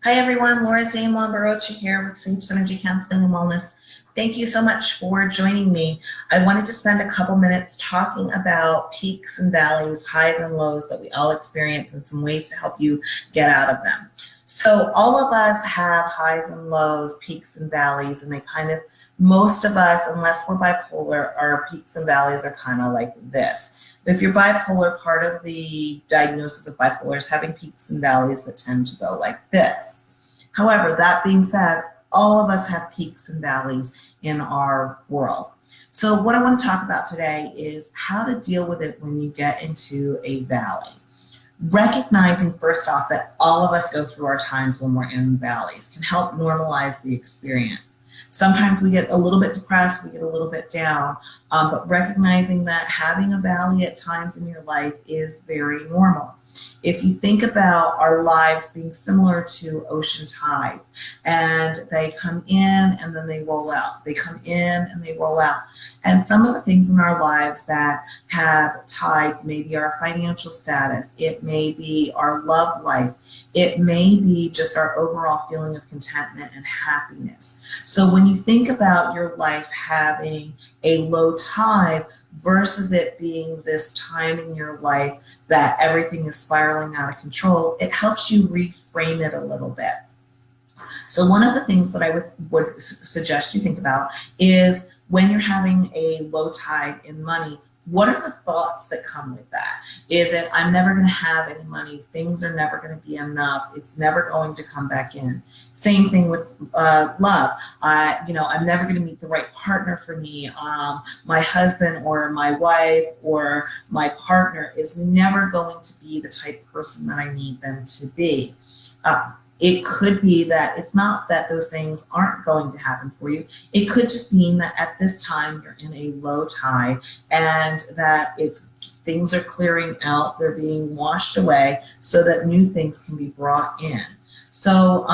Hi everyone, Laura Zane Lambarocha here with Sage Synergy Counseling and Wellness. Thank you so much for joining me. I wanted to spend a couple minutes talking about peaks and valleys, highs and lows that we all experience and some ways to help you get out of them. So all of us have highs and lows, peaks and valleys, and most of us, unless we're bipolar, our peaks and valleys are kind of like this. If you're bipolar, part of the diagnosis of bipolar is having peaks and valleys that tend to go like this. However, that being said, all of us have peaks and valleys in our world. So what I want to talk about today is how to deal with it when you get into a valley. Recognizing first off that all of us go through our times when we're in valleys can help normalize the experience. Sometimes we get a little bit depressed, we get a little bit down, but recognizing that having a valley at times in your life is very normal. If you think about our lives being similar to ocean tides, and they come in and then they roll out, they come in and they roll out. And some of the things in our lives that have tides may be our financial status, it may be our love life, it may be just our overall feeling of contentment and happiness. So when you think about your life having a low tide versus it being this time in your life that everything is spiraling out of control, it helps you reframe it a little bit. So one of the things that I would suggest you think about is when you're having a low tide in money, what are the thoughts that come with that? Is it, I'm never going to have any money, things are never going to be enough, it's never going to come back in. Same thing with love. I'm never going to meet the right partner for me. My husband or my wife or my partner is never going to be the type of person that I need them to be. It could be that it's not that those things aren't going to happen for you. It could just mean that at this time you're in a low tide and that things are clearing out, they're being washed away so that new things can be brought in. So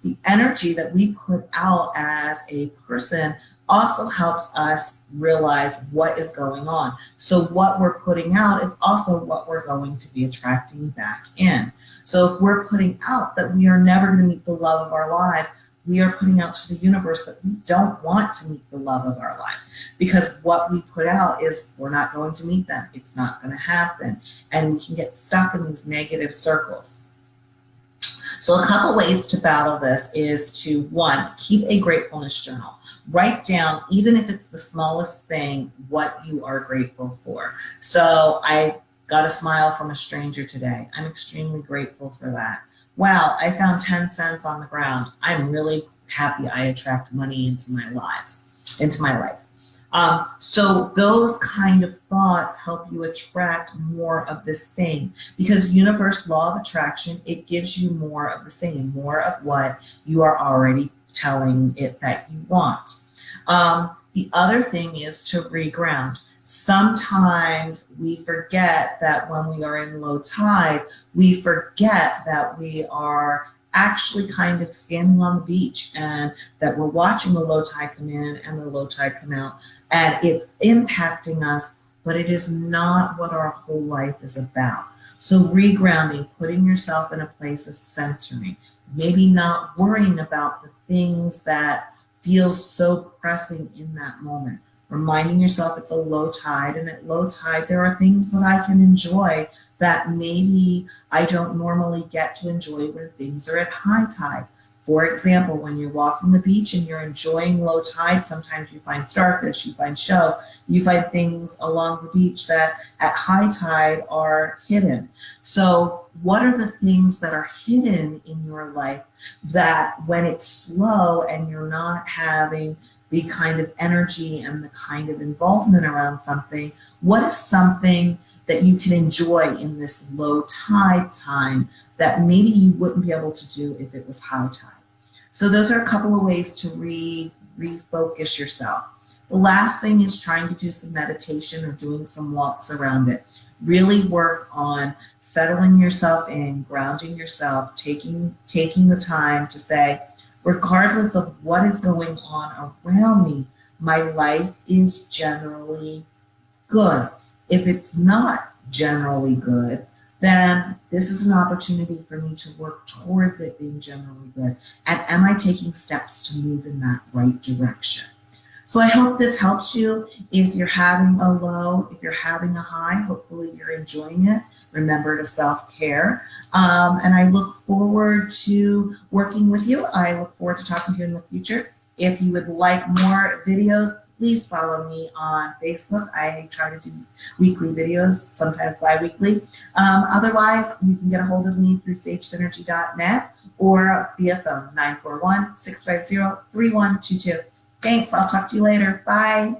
the energy that we put out as a person also helps us realize what is going on. So what we're putting out is also what we're going to be attracting back in. So if we're putting out that we are never going to meet the love of our lives, we are putting out to the universe that we don't want to meet the love of our lives, because what we put out is we're not going to meet them. It's not going to happen. And we can get stuck in these negative circles. So a couple ways to battle this is to, one, keep a gratefulness journal. Write down, even if it's the smallest thing, what you are grateful for. So I got a smile from a stranger today. I'm extremely grateful for that. Wow, I found 10 cents on the ground. I'm really happy I attract money into my life. So those kind of thoughts help you attract more of the same, because universe law of attraction, it gives you more of the same, more of what you are already telling it that you want. The other thing is to reground. Sometimes we forget that when we are in low tide, we forget that we are actually kind of standing on the beach and that we're watching the low tide come in and the low tide come out, and it's impacting us, but it is not what our whole life is about. So regrounding, putting yourself in a place of centering, maybe not worrying about the things that feel so pressing in that moment. Reminding yourself it's a low tide, and at low tide there are things that I can enjoy that maybe I don't normally get to enjoy when things are at high tide. For example, when you're walking the beach and you're enjoying low tide, sometimes you find starfish, you find shells, you find things along the beach that at high tide are hidden. So what are the things that are hidden in your life that when it's slow and you're not having the kind of energy and the kind of involvement around something, what is something that you can enjoy in this low tide time that maybe you wouldn't be able to do if it was high tide? So those are a couple of ways to refocus yourself. The last thing is trying to do some meditation or doing some walks around it. Really work on settling yourself in, grounding yourself, taking the time to say, regardless of what is going on around me, my life is generally good. If it's not generally good, then this is an opportunity for me to work towards it being generally good. And am I taking steps to move in that right direction? So I hope this helps you. If you're having a low, if you're having a high, hopefully you're enjoying it. Remember to self-care. And I look forward to working with you. I look forward to talking to you in the future. If you would like more videos, please follow me on Facebook. I try to do weekly videos, sometimes bi-weekly. Otherwise, you can get a hold of me through sagesynergy.net or via phone, 941-650-3122. Thanks. I'll talk to you later. Bye.